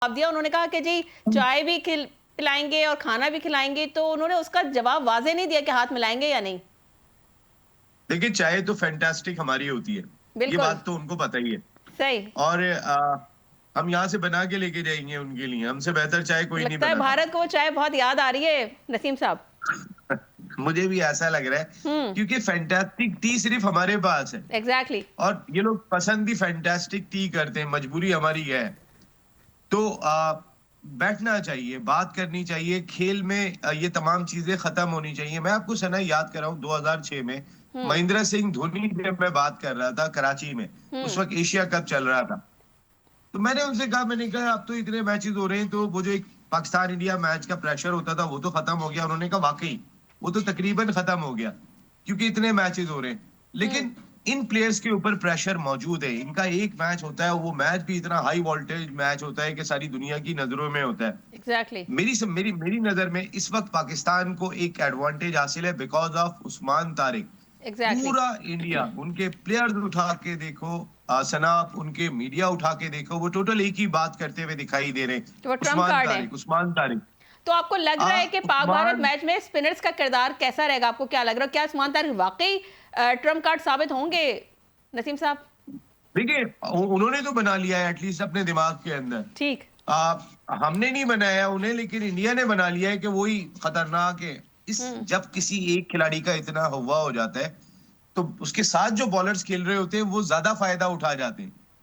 जवाब दिया। उन्होंने कहा कि जी चाय भी पिलाएंगे और खाना भी खिलाएंगे, तो उन्होंने उसका जवाब वाजे नहीं दिया कि हाथ मिलाएंगे या नहीं। देखिए, चाय तो फैंटास्टिक हमारी होती है, ये बिल्कुल बात तो उनको पता ही है। सही। और हम यहाँ से बना के लेके जाएंगे उनके लिए, हमसे बेहतर चाय कोई नहीं लगता है बनाता। भारत को वो चाय बहुत याद आ रही है नसीम साहब। मुझे भी ऐसा लग रहा है, हम्म। क्योंकि फैंटास्टिक टी सिर्फ हमारे पास है, एग्जैक्टली। और ये लोग पसंद भी फैंटास्टिक टी करते हैं, मजबूरी हमारी है। तो बैठना चाहिए, बात करनी चाहिए, खेल में ये तमाम चीजें खत्म होनी चाहिए। मैं आपको सना याद कर रहा हूँ 2006 में हम्म। महेंद्र सिंह धोनी जब मैं बात कर रहा था कराची में, उस हम्म। वक्त एशिया कप चल रहा था, तो मैंने उनसे कहा, मैंने कहा अब तो इतने मैचेस हो रहे हैं, तो वो जो एक पाकिस्तान इंडिया मैच का प्रेशर होता था वो तो खत्म हो गया। उन्होंने कहा वाकई वो तो तकरीबन खत्म हो गया, क्योंकि इतने मैचेस हो रहे हैं। हम्म। लेकिन इन प्लेयर्स के ऊपर प्रेशर मौजूद है, इनका एक मैच होता है, वो मैच भी इतना हाई वोल्टेज मैच होता है कि सारी दुनिया की नजरों में होता है। एग्जैक्टली। मेरी नजर में इस वक्त पाकिस्तान को एक एडवांटेज हासिल है because of Usman Tariq. Exactly. पूरा इंडिया उनके प्लेयर्स उठा के देखो, सनाप उनके मीडिया उठा के देखो, वो टोटल एक ही बात करते हुए दिखाई दे रहे हैं, वो ट्रम्प कार्ड है। उस्मान तारिक। तो आपको लग रहा है कि पाक भारत उस्मान, मैच में स्पिनर्स का किरदार कैसा रहेगा? आपको क्या लग रहा है, क्या उस्मान तारिक वाकई ट्रम्प कार्ड साबित होंगे नसीम साहब? देखिए उन्होंने तो बना लिया है एटलीस्ट अपने दिमाग के अंदर। ठीक। आ, हमने नहीं बनाया उन्हें, लेकिन इंडिया ने बना लिया है कि वही खतरनाक है। इस हम्म। जब किसी एक खिलाड़ी का इतना हवा हो जाता है, तो उसके साथ जो बॉलर्स खेल रहे होते हैं वो ज्यादा फायदा उठा जाते हैं।